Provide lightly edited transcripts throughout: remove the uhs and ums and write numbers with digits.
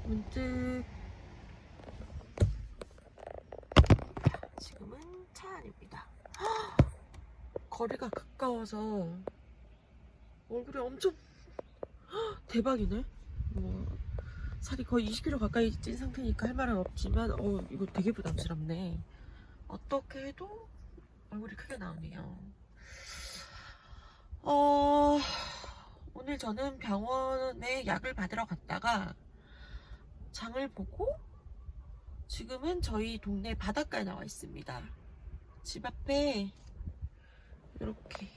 문득 지금은 차 안입니다. 거리가 가까워서 얼굴이 엄청 대박이네. 뭐 살이 거의 20kg 가까이 찐 상태니까 할 말은 없지만 이거 되게 부담스럽네. 어떻게 해도 얼굴이 크게 나오네요. 오늘 저는 병원에 약을 받으러 갔다가 장을 보고 지금은 저희 동네 바닷가에 나와 있습니다. 집 앞에 이렇게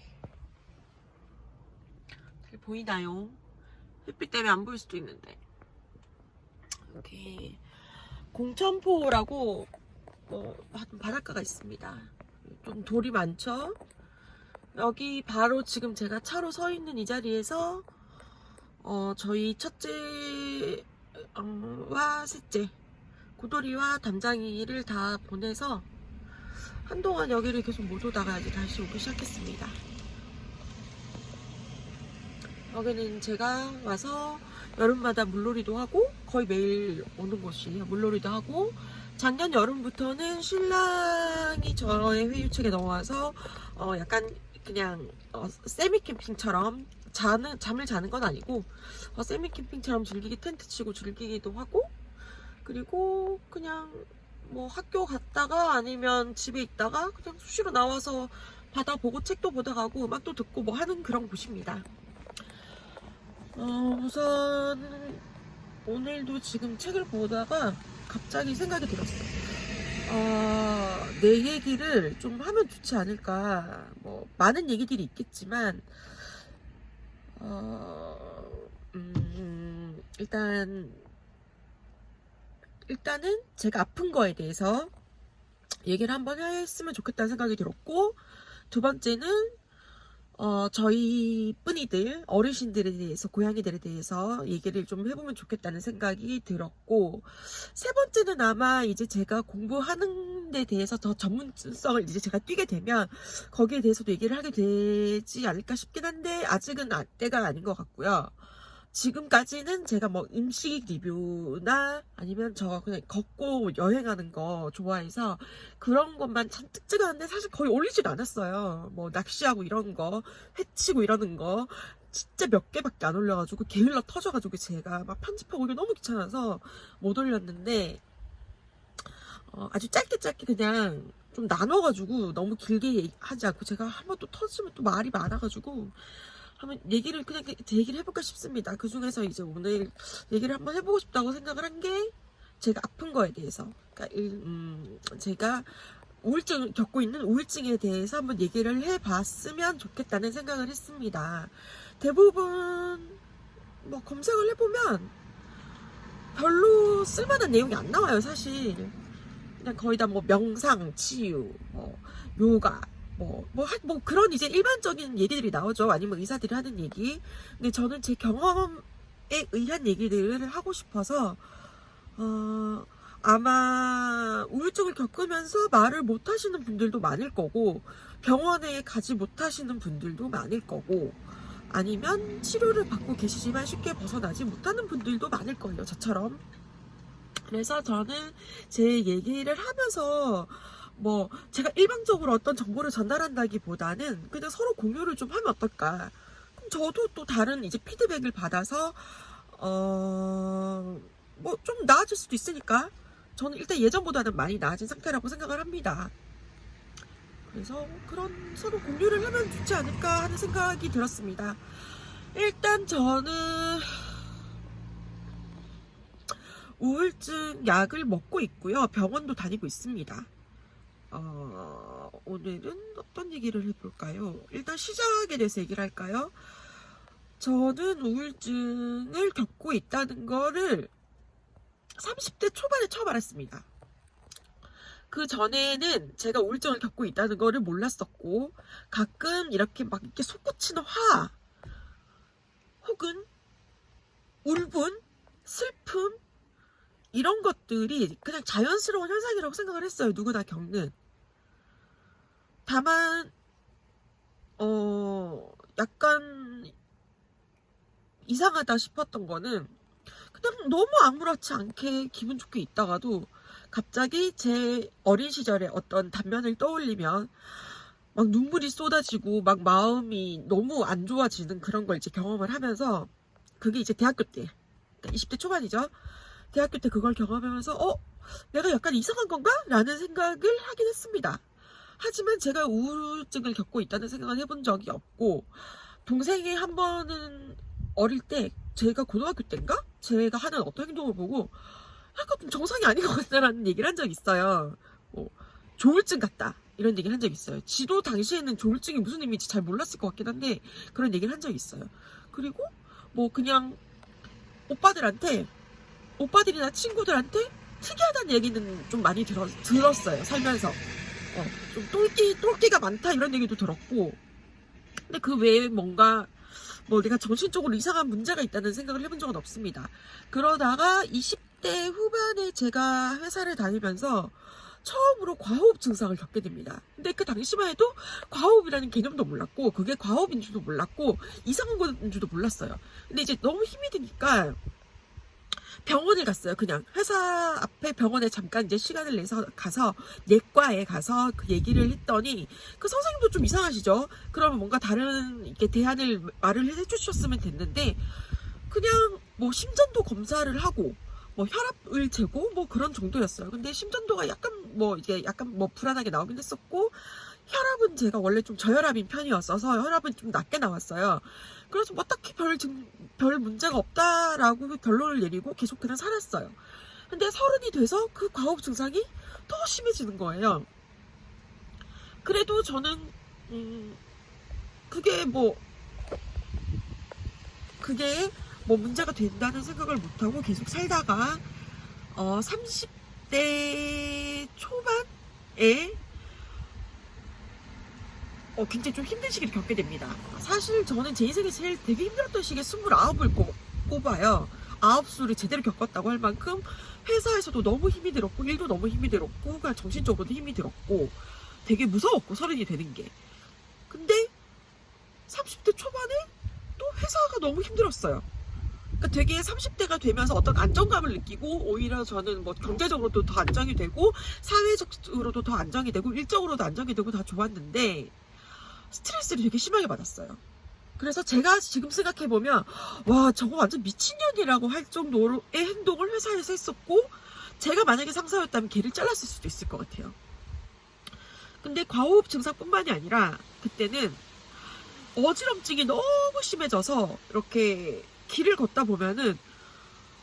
잘 보이나요? 햇빛 때문에 안 보일 수도 있는데 이렇게 공천포라고 바닷가가 있습니다. 좀 돌이 많죠? 여기 바로 지금 제가 차로 서 있는 이 자리에서 저희 첫째와 셋째 고돌이와 담장이를 다 보내서 한동안 여기를 계속 못 오다가 이제 다시 오기 시작했습니다. 여기는 제가 와서 여름마다 물놀이도 하고 거의 매일 오는 곳이에요. 물놀이도 하고 작년 여름부터는 신랑이 저의 회유책에 넘어와서 약간 그냥 세미 캠핑처럼 잠을 자는 건 아니고 세미 캠핑처럼 텐트 치고 즐기기도 하고, 그리고 그냥 뭐 학교 갔다가 아니면 집에 있다가 그냥 수시로 나와서 바다 보고 책도 보다 가고 음악도 듣고 뭐 하는 그런 곳입니다. 우선 오늘도 지금 책을 보다가 갑자기 생각이 들었어. 내 얘기를 좀 하면 좋지 않을까. 뭐 많은 얘기들이 있겠지만 일단은 제가 아픈 거에 대해서 얘기를 한번 했으면 좋겠다는 생각이 들었고, 두 번째는 저희 뿌니들, 어르신들에 대해서, 고양이들에 대해서 얘기를 좀 해보면 좋겠다는 생각이 들었고, 세 번째는 아마 이제 제가 공부하는 데 대해서 더 전문성을 이제 제가 띄게 되면 거기에 대해서도 얘기를 하게 되지 않을까 싶긴 한데 아직은 때가 아닌 것 같고요. 지금까지는 제가 뭐 음식 리뷰나 아니면 저 그냥 걷고 여행하는 거 좋아해서 그런 것만 잔뜩 찍었는데 사실 거의 올리지도 않았어요. 뭐 낚시하고 이런 거, 회치고 이러는 거 진짜 몇 개밖에 안 올려가지고 게을러 터져가지고 제가 막 편집하고 이게 너무 귀찮아서 못 올렸는데, 아주 짧게 그냥 좀 나눠가지고 너무 길게 하지 않고, 제가 한번 또 터지면 또 말이 많아가지고 한번 얘기를 해볼까 싶습니다. 그 중에서 이제 오늘 얘기를 한번 해보고 싶다고 생각을 한 게 제가 아픈 거에 대해서, 그러니까 제가 우울증을 겪고 있는 우울증에 대해서 한번 얘기를 해봤으면 좋겠다는 생각을 했습니다. 대부분 뭐 검색을 해보면 별로 쓸만한 내용이 안 나와요, 사실. 그냥 거의 다 뭐 명상, 치유, 요가, 뭐 그런 이제 일반적인 얘기들이 나오죠. 아니면 의사들이 하는 얘기. 근데 저는 제 경험에 의한 얘기들을 하고 싶어서, 아마 우울증을 겪으면서 말을 못 하시는 분들도 많을 거고, 병원에 가지 못하시는 분들도 많을 거고, 아니면 치료를 받고 계시지만 쉽게 벗어나지 못하는 분들도 많을 거예요, 저처럼. 그래서 저는 제 얘기를 하면서 뭐 제가 일방적으로 어떤 정보를 전달한다기보다는 그냥 서로 공유를 좀 하면 어떨까. 그럼 저도 또 다른 이제 피드백을 받아서 뭐 좀 나아질 수도 있으니까 저는 일단 예전보다는 많이 나아진 상태라고 생각을 합니다. 그래서 그런 서로 공유를 하면 좋지 않을까 하는 생각이 들었습니다. 일단 저는 우울증 약을 먹고 있고요. 병원도 다니고 있습니다. 오늘은 어떤 얘기를 해볼까요? 일단 시작에 대해서 얘기를 할까요? 저는 우울증을 겪고 있다는 거를 30대 초반에 처음 알았습니다. 그 전에는 제가 우울증을 겪고 있다는 거를 몰랐었고, 가끔 이렇게 막 이렇게 솟구치는 화, 혹은 울분, 슬픔, 이런 것들이 그냥 자연스러운 현상이라고 생각을 했어요. 누구나 겪는. 다만 약간 이상하다 싶었던 거는 그냥 너무 아무렇지 않게 기분 좋게 있다가도 갑자기 제 어린 시절의 어떤 단면을 떠올리면 막 눈물이 쏟아지고 막 마음이 너무 안 좋아지는 그런 걸 이제 경험을 하면서, 그게 이제 대학교 때, 그러니까 20대 초반이죠. 대학교 때 그걸 경험하면서 내가 약간 이상한 건가? 라는 생각을 하긴 했습니다. 하지만 제가 우울증을 겪고 있다는 생각은 해본 적이 없고, 동생이 한 번은 어릴 때, 제가 고등학교 때인가? 제가 하는 어떤 행동을 보고 약간 좀 정상이 아닌 것 같다라는 얘기를 한 적이 있어요. 조울증 같다 이런 얘기를 한 적이 있어요. 지도 당시에는 조울증이 무슨 의미인지 잘 몰랐을 것 같긴 한데 그런 얘기를 한 적이 있어요. 그리고 뭐 그냥 오빠들이나 친구들한테 특이하다는 얘기는 좀 많이 들었어요. 살면서 좀 똘끼가 많다 이런 얘기도 들었고, 근데 그 외에 뭔가 뭐 내가 정신적으로 이상한 문제가 있다는 생각을 해본 적은 없습니다. 그러다가 20대 후반에 제가 회사를 다니면서 처음으로 과호흡 증상을 겪게 됩니다. 근데 그 당시만 해도 과호흡이라는 개념도 몰랐고 그게 과호흡인 줄도 몰랐고 이상한 건 줄도 몰랐어요. 근데 이제 너무 힘이 드니까 병원에 갔어요. 그냥 회사 앞에 병원에 잠깐 이제 시간을 내서 가서 내과에 가서 그 얘기를 했더니 그 선생님도 좀 이상하시죠. 그러면 뭔가 다른 이렇게 대안을 말을 해주셨으면 됐는데 그냥 뭐 심전도 검사를 하고 뭐 혈압을 재고 뭐 그런 정도였어요. 근데 심전도가 약간 뭐 불안하게 나오긴 했었고, 혈압은 제가 원래 좀 저혈압인 편이었어서 혈압은 좀 낮게 나왔어요. 그래서 뭐 딱히 별 문제가 없다라고 결론을 내리고 계속 그냥 살았어요. 근데 30이 돼서 그 과호흡 증상이 더 심해지는 거예요. 그래도 저는 그게 뭐 문제가 된다는 생각을 못하고 계속 살다가 30대 초반에 굉장히 좀 힘든 시기를 겪게 됩니다. 사실 저는 제 인생에 제일 되게 힘들었던 시기에 29을 꼽아요. 9수를 제대로 겪었다고 할 만큼 회사에서도 너무 힘이 들었고 일도 너무 힘이 들었고 그냥 정신적으로도 힘이 들었고 되게 무서웠고 30이 되는 게. 근데 30대 초반에 또 회사가 너무 힘들었어요. 그러니까 되게 30대가 되면서 어떤 안정감을 느끼고 오히려 저는 뭐 경제적으로도 더 안정이 되고 사회적으로도 더 안정이 되고 일적으로도 안정이 되고 다 좋았는데 스트레스를 되게 심하게 받았어요. 그래서 제가 지금 생각해보면 와 저거 완전 미친년이라고 할 정도의 행동을 회사에서 했었고 제가 만약에 상사였다면 걔를 잘랐을 수도 있을 것 같아요. 근데 과호흡 증상뿐만이 아니라 그때는 어지럼증이 너무 심해져서 이렇게 길을 걷다 보면은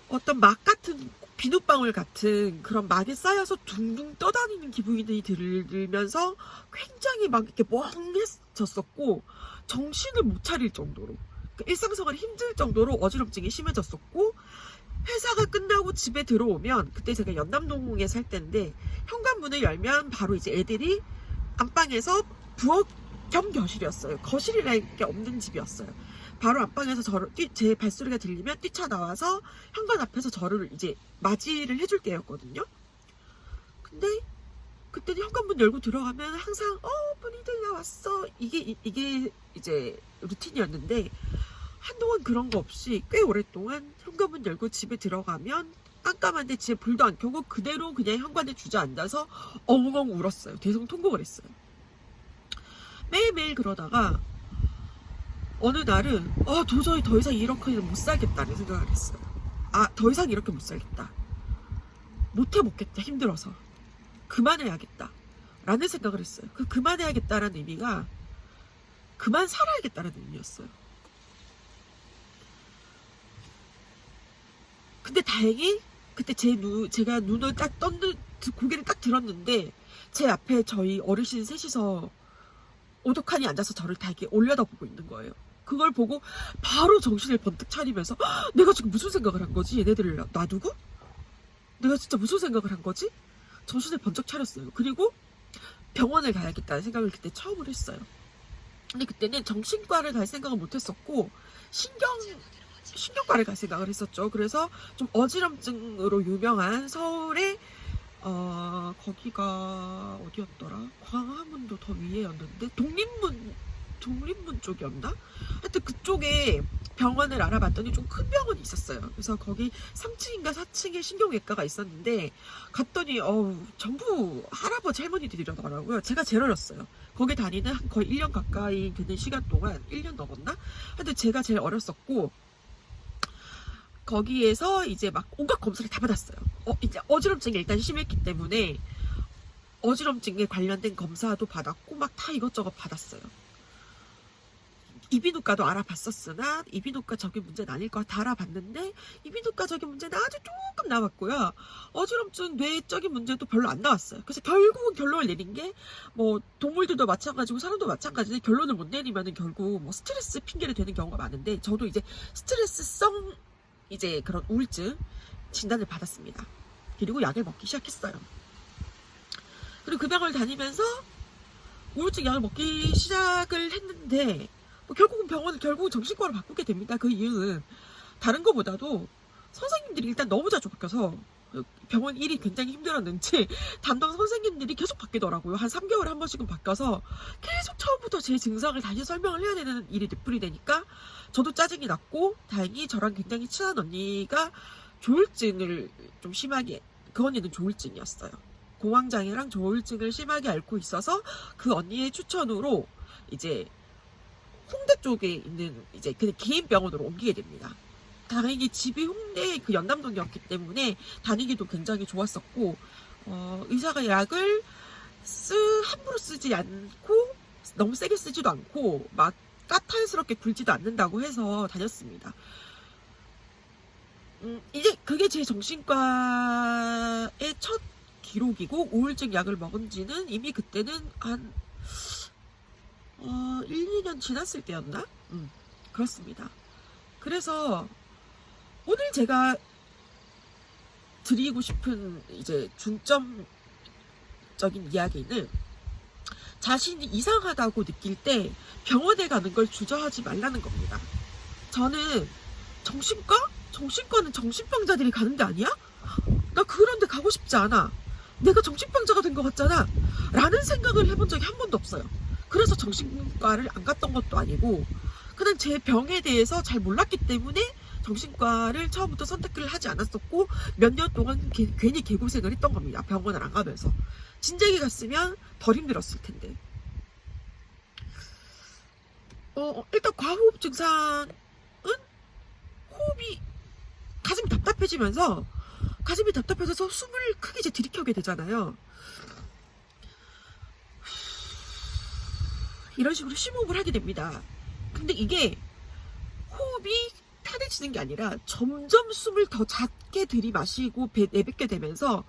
어떤 막 같은 비눗방울 같은 그런 막에 쌓여서 둥둥 떠다니는 기분이 들면서 굉장히 막 이렇게 멍해졌었고 정신을 못 차릴 정도로 그러니까 일상생활이 힘들 정도로 어지럼증이 심해졌었고, 회사가 끝나고 집에 들어오면 그때 제가 연남동에 살 때인데 현관문을 열면 바로 이제 애들이 안방에서 부엌 겸 거실이었어요. 거실이라는 게 없는 집이었어요. 바로 안방에서 제 발소리가 들리면 뛰쳐나와서 현관 앞에서 저를 이제 맞이를 해줄 때였거든요. 근데 그때는 현관문 열고 들어가면 항상 문희들 나왔어 이게 이제 루틴이었는데 한동안 그런 거 없이 꽤 오랫동안 현관문 열고 집에 들어가면 깜깜한데 집에 불도 안 켜고 그대로 그냥 현관에 주저앉아서 엉엉 울었어요. 대성통곡을 했어요. 매일매일 그러다가 어느 날은 도저히 더 이상 이렇게는 못 살겠다는 생각을 했어요. 더 이상 이렇게 못 살겠다. 못 해먹겠다. 힘들어서. 그만해야겠다. 라는 생각을 했어요. 그만해야겠다라는 의미가 그만 살아야겠다는 의미였어요. 근데 다행히 그때 제가 눈을 딱 고개를 딱 들었는데 제 앞에 저희 어르신 셋이서 오독하니 앉아서 저를 다 이렇게 올려다보고 있는 거예요. 그걸 보고 바로 정신을 번뜩 차리면서 내가 지금 무슨 생각을 한 거지? 얘네들을 놔두고? 내가 진짜 무슨 생각을 한 거지? 정신을 번쩍 차렸어요. 그리고 병원을 가야겠다는 생각을 그때 처음으로 했어요. 근데 그때는 정신과를 갈 생각은 못했었고 신경과를 갈 생각을 했었죠. 그래서 좀 어지럼증으로 유명한 서울의 거기가 어디였더라? 광화문도 더 위에였는데 독립문 쪽이었나? 하여튼 그쪽에 병원을 알아봤더니 좀 큰 병원이 있었어요. 그래서 거기 3층인가 4층에 신경외과가 있었는데 갔더니 전부 할아버지 할머니들이더라고요. 제가 제일 어렸어요. 거기 다니는 거의 1년 가까이 되는 시간 동안, 1년 넘었나? 근데 제가 제일 어렸었고, 거기에서 이제 막 온갖 검사를 다 받았어요. 이제 어지럼증이 일단 심했기 때문에 어지럼증에 관련된 검사도 받았고 막 다 이것저것 받았어요. 이비인후과도 알아봤었으나 이비인후과적인 문제는 아닐 것 같아 알아봤는데 이비인후과적인 문제는 아주 조금 나왔고요. 어지럼증 뇌적인 문제도 별로 안 나왔어요. 그래서 결국은 결론을 내린 게 뭐 동물들도 마찬가지고 사람도 마찬가지인데 결론을 못 내리면은 결국 뭐 스트레스 핑계를 대는 경우가 많은데 저도 이제 스트레스성 이제 그런 우울증 진단을 받았습니다. 그리고 약을 먹기 시작했어요. 그리고 그 병원을 다니면서 우울증 약을 먹기 시작을 했는데 결국은 정신과로 바꾸게 됩니다. 그 이유는 다른 것보다도 선생님들이 일단 너무 자주 바뀌어서 병원 일이 굉장히 힘들었는지 담당 선생님들이 계속 바뀌더라고요. 한 3개월에 한 번씩은 바뀌어서 계속 처음부터 제 증상을 다시 설명을 해야 되는 일이 되풀이되니까 저도 짜증이 났고, 다행히 저랑 굉장히 친한 언니가 조울증을 좀 심하게, 그 언니는 조울증이었어요. 공황장애랑 조울증을 심하게 앓고 있어서 그 언니의 추천으로 이제 홍대 쪽에 있는 이제 그 개인 병원으로 옮기게 됩니다. 다행히 집이 홍대 그 연남동이었기 때문에 다니기도 굉장히 좋았었고, 의사가 약을 함부로 쓰지 않고 너무 세게 쓰지도 않고 막 까탈스럽게 굴지도 않는다고 해서 다녔습니다. 이제 그게 제 정신과의 첫 기록이고, 우울증 약을 먹은 지는 이미 그때는 한 1, 2년 지났을 때였나? 그렇습니다. 그래서 오늘 제가 드리고 싶은 이제 중점적인 이야기는, 자신이 이상하다고 느낄 때 병원에 가는 걸 주저하지 말라는 겁니다. 저는 정신과는 정신병자들이 가는 데 아니야? 나 그런 데 가고 싶지 않아. 내가 정신병자가 된 것 같잖아. 라는 생각을 해본 적이 한 번도 없어요. 그래서 정신과를 안 갔던 것도 아니고, 그냥 제 병에 대해서 잘 몰랐기 때문에 정신과를 처음부터 선택을 하지 않았었고, 몇 년 동안 괜히 개고생을 했던 겁니다. 병원을 안 가면서. 진작에 갔으면 덜 힘들었을 텐데. 일단 과호흡 증상은 호흡이, 가슴이 답답해지면서, 가슴이 답답해져서 숨을 크게 이제 들이켜게 되잖아요. 이런 식으로 심호흡을 하게 됩니다. 근데 이게 호흡이 편해지는 게 아니라 점점 숨을 더 잦게 들이마시고 내뱉게 되면서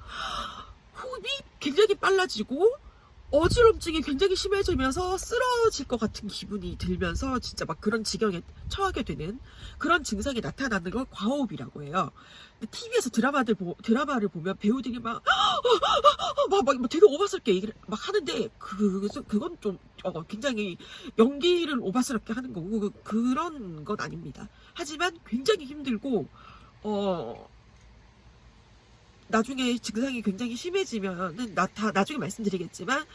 호흡이 굉장히 빨라지고 어지럼증이 굉장히 심해지면서 쓰러질 것 같은 기분이 들면서 진짜 막 그런 지경에 처하게 되는 그런 증상이 나타나는 걸 과호흡이라고 해요. TV에서 드라마를 보면 배우들이 막 되게 오바스럽게 얘기를 막 하는데 그건 좀 굉장히 연기를 오바스럽게 하는 거고 그런 건 아닙니다. 하지만 굉장히 힘들고 나중에 증상이 굉장히 심해지면은 나중에 말씀드리겠지만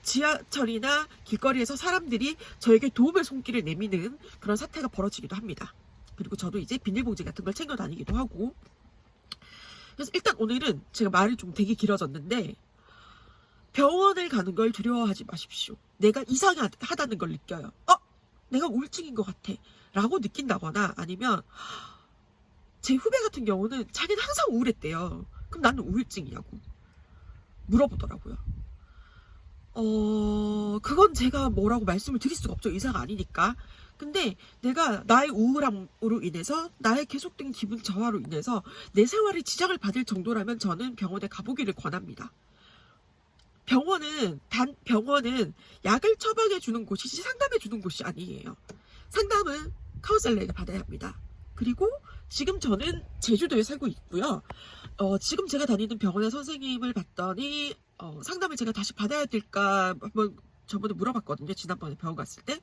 지하철이나 길거리에서 사람들이 저에게 도움의 손길을 내미는 그런 사태가 벌어지기도 합니다. 그리고 저도 이제 비닐봉지 같은 걸 챙겨 다니기도 하고. 그래서 일단 오늘은 제가 말이 좀 되게 길어졌는데, 병원을 가는 걸 두려워하지 마십시오. 내가 이상하다는 걸 느껴요. 내가 우울증인 것 같아 라고 느낀다거나, 아니면 제 후배 같은 경우는 자기는 항상 우울했대요. 그럼 나는 우울증이냐고 물어보더라고요. 그건 제가 뭐라고 말씀을 드릴 수가 없죠. 의사가 아니니까. 근데 내가 나의 우울함으로 인해서, 나의 계속된 기분 저하로 인해서 내 생활에 지장을 받을 정도라면 저는 병원에 가보기를 권합니다. 병원은 약을 처방해 주는 곳이지 상담해 주는 곳이 아니에요. 상담은 카운셀러에게 받아야 합니다. 그리고 지금 저는 제주도에 살고 있고요. 지금 제가 다니는 병원의 선생님을 봤더니 상담을 제가 다시 받아야 될까 한번 저번에 물어봤거든요. 지난번에 병원 갔을 때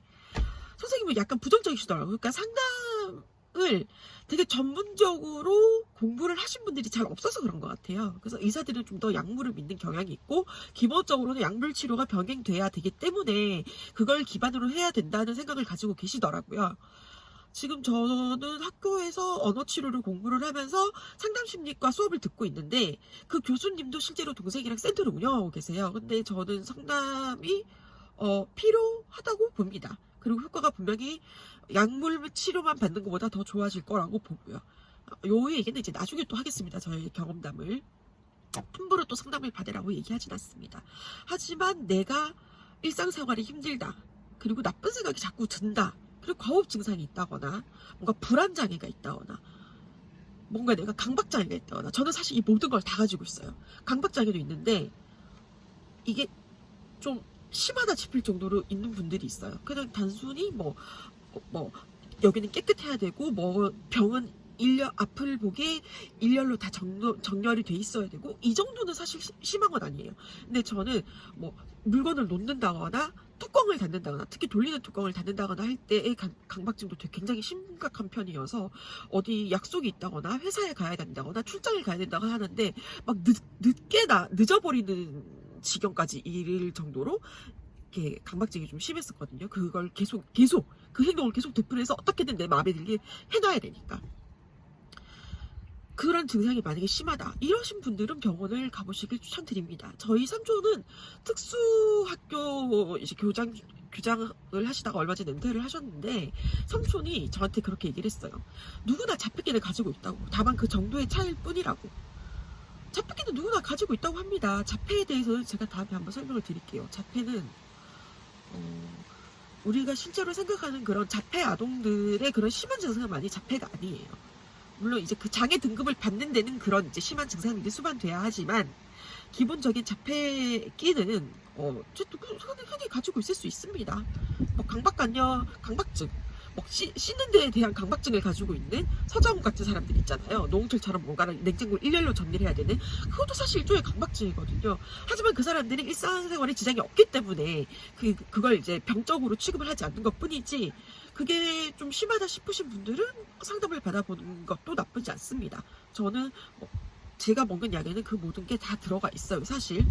선생님은 약간 부정적이시더라고요. 그러니까 상담을 되게 전문적으로 공부를 하신 분들이 잘 없어서 그런 것 같아요. 그래서 의사들은 좀 더 약물을 믿는 경향이 있고, 기본적으로는 약물 치료가 병행돼야 되기 때문에 그걸 기반으로 해야 된다는 생각을 가지고 계시더라고요. 지금 저는 학교에서 언어치료를 공부를 하면서 상담심리과 수업을 듣고 있는데 그 교수님도 실제로 동생이랑 센터를 운영하고 계세요. 근데 저는 상담이 필요하다고 봅니다. 그리고 효과가 분명히 약물 치료만 받는 것보다 더 좋아질 거라고 보고요. 요 얘기는 이제 나중에 또 하겠습니다. 저의 경험담을. 함부로 또 상담을 받으라고 얘기하진 않습니다. 하지만 내가 일상생활이 힘들다. 그리고 나쁜 생각이 자꾸 든다. 그리고 과호흡 증상이 있다거나 뭔가 불안장애가 있다거나 뭔가 내가 강박장애가 있다거나 저는 사실 이 모든 걸 다 가지고 있어요. 강박장애도 있는데 이게 좀 심하다 싶을 정도로 있는 분들이 있어요. 그냥 단순히 뭐 여기는 깨끗해야 되고 뭐 병은 앞을 보게 일렬로 다 정렬이 돼 있어야 되고 이 정도는 사실 심한 건 아니에요. 근데 저는 뭐 물건을 놓는다거나 뚜껑을 닫는다거나 특히 돌리는 뚜껑을 닫는다거나 할 때의 강박증도 되게 굉장히 심각한 편이어서 어디 약속이 있다거나 회사에 가야 된다거나 출장을 가야 된다고 하는데 막 늦어버리는 지경까지 이를 정도로 이렇게 강박증이 좀 심했었거든요. 그걸 계속 그 행동을 계속 되풀이해서 어떻게든 내 마음에 들게 해놔야 되니까. 그런 증상이 만약에 심하다 이러신 분들은 병원을 가보시길 추천드립니다. 저희 삼촌은 특수학교 이제 교장을 하시다가 얼마 전에 은퇴를 하셨는데 삼촌이 저한테 그렇게 얘기를 했어요. 누구나 자폐기를 가지고 있다고. 다만 그 정도의 차이일 뿐이라고. 자폐기는 누구나 가지고 있다고 합니다. 자폐에 대해서는 제가 다음에 한번 설명을 드릴게요. 자폐는 우리가 실제로 생각하는 그런 자폐 아동들의 그런 심한 증상은 많이 자폐가 아니에요. 물론 이제 그 장애 등급을 받는 데는 그런 이제 심한 증상들이 수반돼야 하지만 기본적인 자폐기는 흔히 가지고 있을 수 있습니다. 뭐 강박증, 뭐 씻는 데에 대한 강박증을 가지고 있는 서장훈 같은 사람들 있잖아요. 노홍철처럼 뭔가를 냉장고를 일렬로 정리를 해야 되는 그것도 사실 일종의 강박증이거든요. 하지만 그 사람들이 일상생활에 지장이 없기 때문에 그걸 이제 병적으로 취급을 하지 않는 것 뿐이지 그게 좀 심하다 싶으신 분들은 상담을 받아보는 것도 나쁘지 않습니다. 저는 제가 먹는 약에는 그 모든 게 다 들어가 있어요, 사실.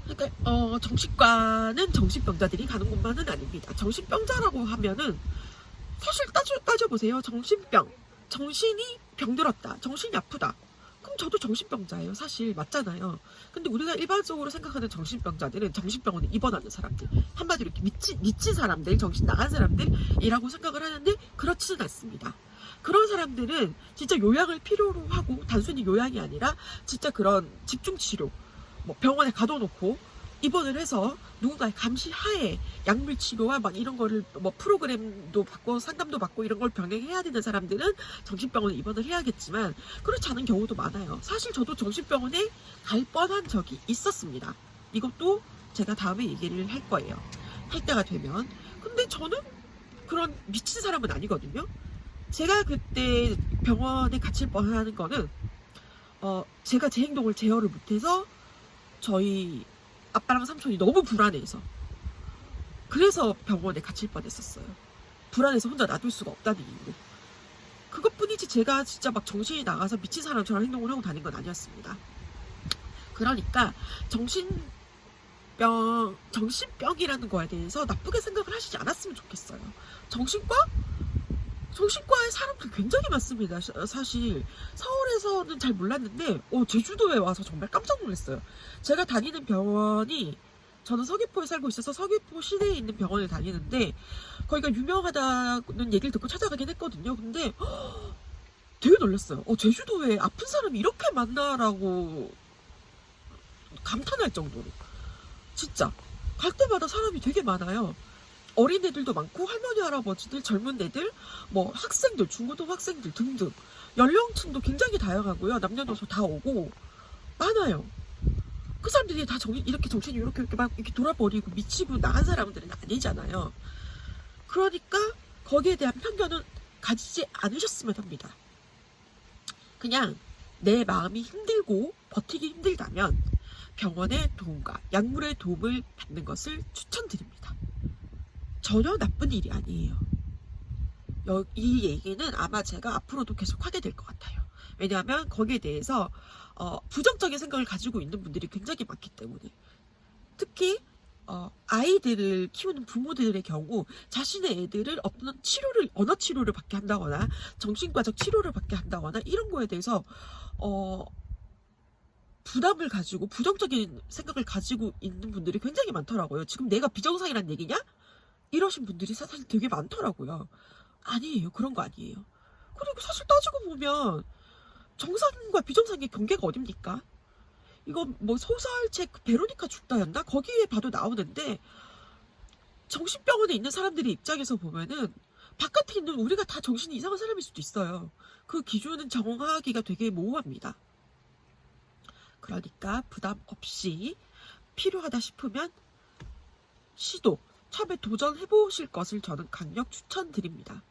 그러니까 정신과는 정신병자들이 가는 곳만은 아닙니다. 정신병자라고 하면은 사실 따져보세요. 정신이 병들었다, 정신이 아프다. 그럼 저도 정신병자예요. 사실 맞잖아요. 근데 우리가 일반적으로 생각하는 정신병자들은 정신병원에 입원하는 사람들, 한마디로 이렇게 미친 사람들, 정신 나간 사람들이라고 생각을 하는데 그렇지는 않습니다. 그런 사람들은 진짜 요양을 필요로 하고 단순히 요양이 아니라 진짜 그런 집중치료, 뭐 병원에 가둬놓고 입원을 해서 누군가의 감시 하에 약물 치료와 막 이런 거를 뭐 프로그램도 받고 상담도 받고 이런 걸 병행해야 되는 사람들은 정신병원에 입원을 해야겠지만 그렇지 않은 경우도 많아요. 사실 저도 정신병원에 갈 뻔한 적이 있었습니다. 이것도 제가 다음에 얘기를 할 거예요. 할 때가 되면. 근데 저는 그런 미친 사람은 아니거든요. 제가 그때 병원에 갇힐 뻔한 거는 제가 제 행동을 제어를 못해서 저희 아빠랑 삼촌이 너무 불안해서 그래서 병원에 갇힐 뻔했었어요. 불안해서 혼자 놔둘 수가 없다는 이유로. 그것뿐이지 제가 진짜 막 정신이 나가서 미친 사람처럼 행동을 하고 다닌 건 아니었습니다. 그러니까 정신병이라는 거에 대해서 나쁘게 생각을 하시지 않았으면 좋겠어요. 정신과에 사람들 굉장히 많습니다. 사실 서울에서는 잘 몰랐는데 제주도에 와서 정말 깜짝 놀랐어요. 제가 다니는 병원이 저는 서귀포에 살고 있어서 서귀포 시내에 있는 병원을 다니는데 거기가 유명하다는 얘기를 듣고 찾아가긴 했거든요. 근데 되게 놀랐어요. 제주도에 아픈 사람이 이렇게 많나라고 감탄할 정도로. 진짜 갈 때마다 사람이 되게 많아요. 어린애들도 많고 할머니 할아버지들 젊은 애들 뭐 학생들 중고등학생들 등등 연령층도 굉장히 다양하고요. 남녀노소 다 오고 많아요. 그 사람들이 다 이렇게 정신이 이렇게 막 이렇게 돌아버리고 미치고 나간 사람들은 아니잖아요. 그러니까 거기에 대한 편견은 가지지 않으셨으면 합니다. 그냥 내 마음이 힘들고 버티기 힘들다면 병원의 도움과 약물의 도움을 받는 것을 추천드립니다. 전혀 나쁜 일이 아니에요. 이 얘기는 아마 제가 앞으로도 계속 하게 될 것 같아요. 왜냐하면 거기에 대해서 부정적인 생각을 가지고 있는 분들이 굉장히 많기 때문에. 특히 아이들을 키우는 부모들의 경우 자신의 애들을 어떤 치료를, 언어 치료를 받게 한다거나 정신과적 치료를 받게 한다거나 이런 거에 대해서 부담을 가지고 부정적인 생각을 가지고 있는 분들이 굉장히 많더라고요. 지금 내가 비정상이란 얘기냐? 이러신 분들이 사실 되게 많더라고요. 아니에요. 그런 거 아니에요. 그리고 사실 따지고 보면 정상과 비정상의 경계가 어딥니까? 이거 뭐 소설책 베로니카 죽다였나? 거기에 봐도 나오는데 정신병원에 있는 사람들의 입장에서 보면은 바깥에 있는 우리가 다 정신이 이상한 사람일 수도 있어요. 그 기준은 정하기가 되게 모호합니다. 그러니까 부담 없이 필요하다 싶으면 시도, 처음에 도전해 보실 것을 저는 강력 추천드립니다.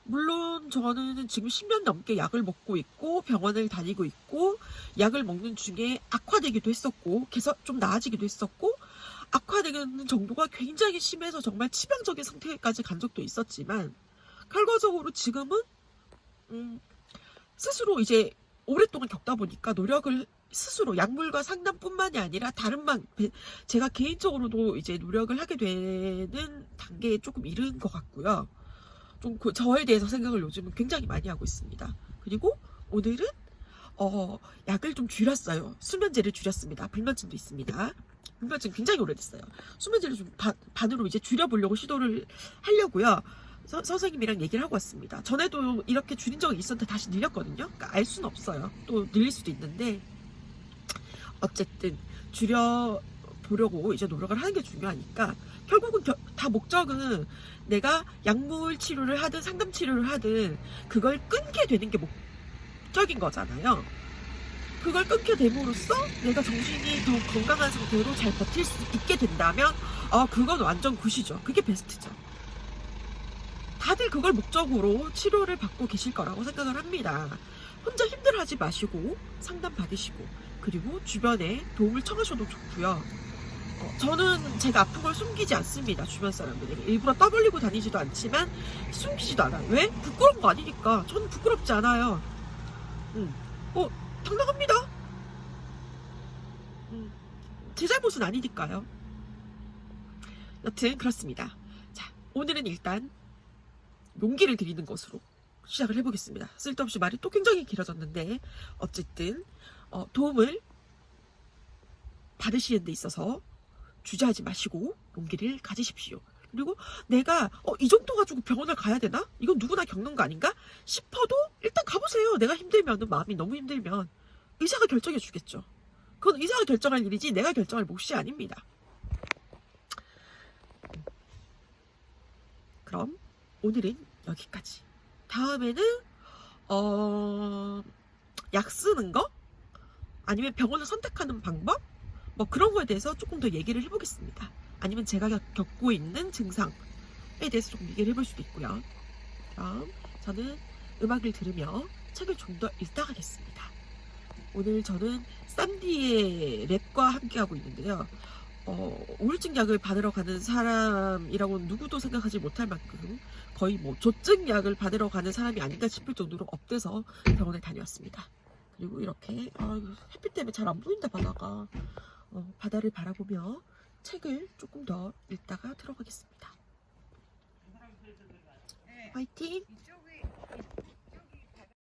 물론 저는 지금 10년 넘게 약을 먹고 있고 병원을 다니고 있고 약을 먹는 중에 악화되기도 했었고 계속 좀 나아지기도 했었고 악화되는 정도가 굉장히 심해서 정말 치명적인 상태까지 간 적도 있었지만 결과적으로 지금은 스스로 이제 오랫동안 겪다 보니까 노력을 스스로 약물과 상담뿐만이 아니라 다른 제가 개인적으로도 이제 노력을 하게 되는 단계에 조금 이른 것 같고요. 좀 저에 대해서 생각을 요즘은 굉장히 많이 하고 있습니다. 그리고 오늘은 약을 좀 줄였어요. 수면제를 줄였습니다. 불면증도 있습니다. 불면증 굉장히 오래됐어요. 수면제를 좀 반으로 이제 줄여보려고 시도를 하려고요. 선생님이랑 얘기를 하고 왔습니다. 전에도 이렇게 줄인 적이 있었는데 다시 늘렸거든요. 그러니까 알 수는 없어요. 또 늘릴 수도 있는데 어쨌든 줄여보려고 이제 노력을 하는 게 중요하니까 결국은 다 목적은 내가 약물 치료를 하든 상담 치료를 하든 그걸 끊게 되는 게 목적인 거잖아요. 그걸 끊게 됨으로써 내가 정신이 더 건강한 상태로 잘 버틸 수 있게 된다면 그건 완전 굿이죠. 그게 베스트죠. 다들 그걸 목적으로 치료를 받고 계실 거라고 생각을 합니다. 혼자 힘들어하지 마시고 상담 받으시고 그리고 주변에 도움을 청하셔도 좋고요. 저는 제가 아픈 걸 숨기지 않습니다. 주변 사람들에게 일부러 떠벌리고 다니지도 않지만 숨기지도 않아요. 왜? 부끄러운 거 아니니까. 저는 부끄럽지 않아요. 당당합니다. 제 잘못은 아니니까요. 여튼 그렇습니다. 자, 오늘은 일단 용기를 드리는 것으로 시작을 해보겠습니다. 쓸데없이 말이 또 굉장히 길어졌는데 어쨌든 도움을 받으시는 데 있어서 주저하지 마시고 용기를 가지십시오. 그리고 내가 이 정도 가지고 병원을 가야 되나? 이건 누구나 겪는 거 아닌가? 싶어도 일단 가보세요. 내가 힘들면, 마음이 너무 힘들면 의사가 결정해 주겠죠. 그건 의사가 결정할 일이지 내가 결정할 몫이 아닙니다. 그럼 오늘은 여기까지. 다음에는 약 쓰는 거? 아니면 병원을 선택하는 방법? 뭐 그런 거에 대해서 조금 더 얘기를 해보겠습니다. 아니면 제가 겪고 있는 증상에 대해서 조금 얘기를 해볼 수도 있고요. 그럼 저는 음악을 들으며 책을 좀 더 읽다 가겠습니다. 오늘 저는 쌈디의 랩과 함께하고 있는데요. 우울증 약을 받으러 가는 사람이라고 누구도 생각하지 못할 만큼 거의 뭐 조증 약을 받으러 가는 사람이 아닌가 싶을 정도로 업돼서 병원에 다녀왔습니다. 그리고 이렇게 햇빛 때문에 잘 안 보인다 바다가 바다를 바라보며 책을 조금 더 읽다가 들어가겠습니다. 화이팅!